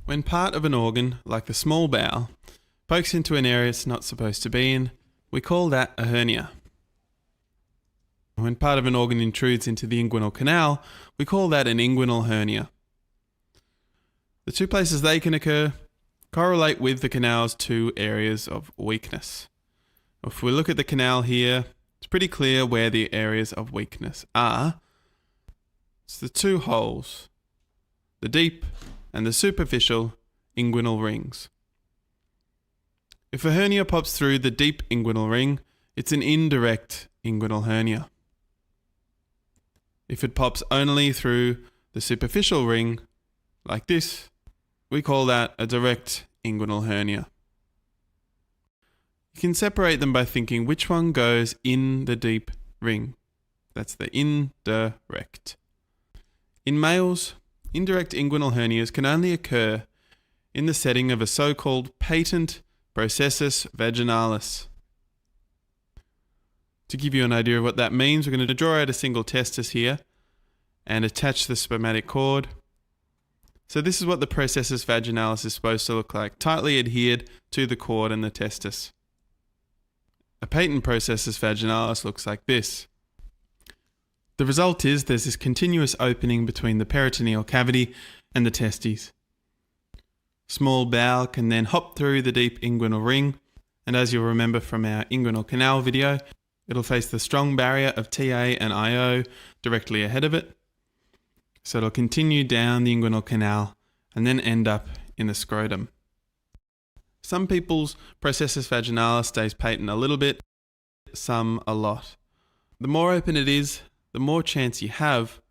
When part of an organ, like the small bowel, pokes into an area it's not supposed to be in, we call that a hernia. When part of an organ intrudes into the inguinal canal, we call that an inguinal hernia. The two places they can occur correlate with the canal's two areas of weakness. If we look at the canal here, it's pretty clear where the areas of weakness are. It's the two holes, the deep and the superficial inguinal rings. If a hernia pops through the deep inguinal ring, it's an indirect inguinal hernia. If it pops only through the superficial ring, like this, we call that a direct inguinal hernia. You can separate them by thinking which one goes in the deep ring. That's the indirect. In males, indirect inguinal hernias can only occur in the setting of a so-called patent processus vaginalis. To give you an idea of what that means, we're going to draw out a single testis here and attach the spermatic cord. So this is what the processus vaginalis is supposed to look like, tightly adhered to the cord and the testis. A patent processus vaginalis looks like this. The result is there's this continuous opening between the peritoneal cavity and the testes. Small bowel can then hop through the deep inguinal ring, and as you'll remember from our inguinal canal video, it'll face the strong barrier of TA and IO directly ahead of it. So it'll continue down the inguinal canal and then end up in the scrotum. Some people's processus vaginalis stays patent a little bit, some a lot. The more open it is, the more chance you have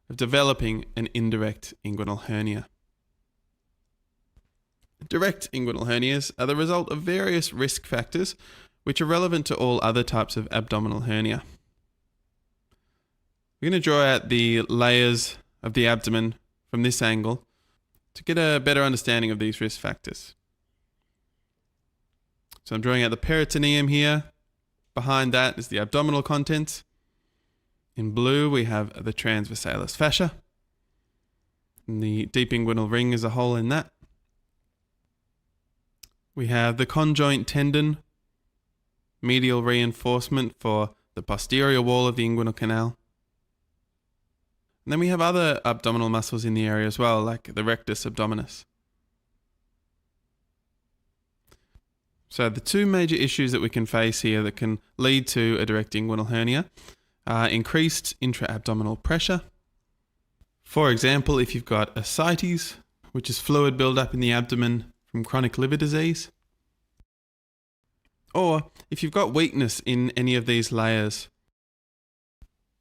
of developing an indirect inguinal hernia. Direct inguinal hernias are the result of various risk factors which are relevant to all other types of abdominal hernia. We're going to draw out the layers of the abdomen from this angle to get a better understanding of these risk factors. So I'm drawing out the peritoneum here. Behind that is the abdominal contents. In blue we have the transversalis fascia. And the deep inguinal ring is a hole in that. We have the conjoint tendon, medial reinforcement for the posterior wall of the inguinal canal. And then we have other abdominal muscles in the area as well, like the rectus abdominis. So the two major issues that we can face here that can lead to a direct inguinal hernia are increased intra-abdominal pressure. For example, if you've got ascites, which is fluid buildup in the abdomen from chronic liver disease, or if you've got weakness in any of these layers.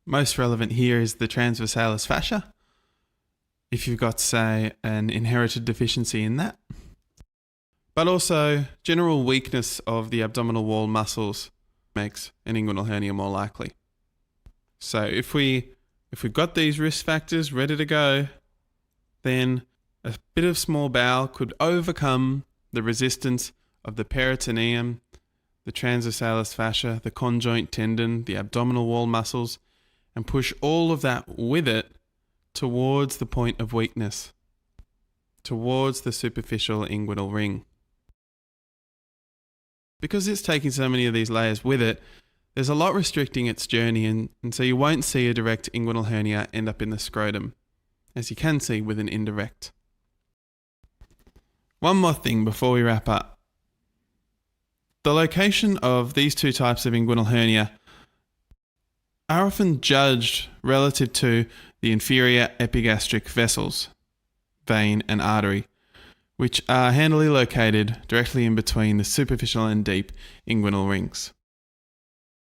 Most relevant here is the transversalis fascia, if you've got, say, an inherited deficiency in that. But also, general weakness of the abdominal wall muscles makes an inguinal hernia more likely. So if we've got these risk factors ready to go, then a bit of small bowel could overcome the resistance of the peritoneum, the transversalis fascia, the conjoint tendon, the abdominal wall muscles, and push all of that with it towards the point of weakness, towards the superficial inguinal ring. Because it's taking so many of these layers with it, there's a lot restricting its journey, and so you won't see a direct inguinal hernia end up in the scrotum, as you can see with an indirect. One more thing before we wrap up. The location of these two types of inguinal hernia are often judged relative to the inferior epigastric vessels, vein and artery, which are handily located directly in between the superficial and deep inguinal rings.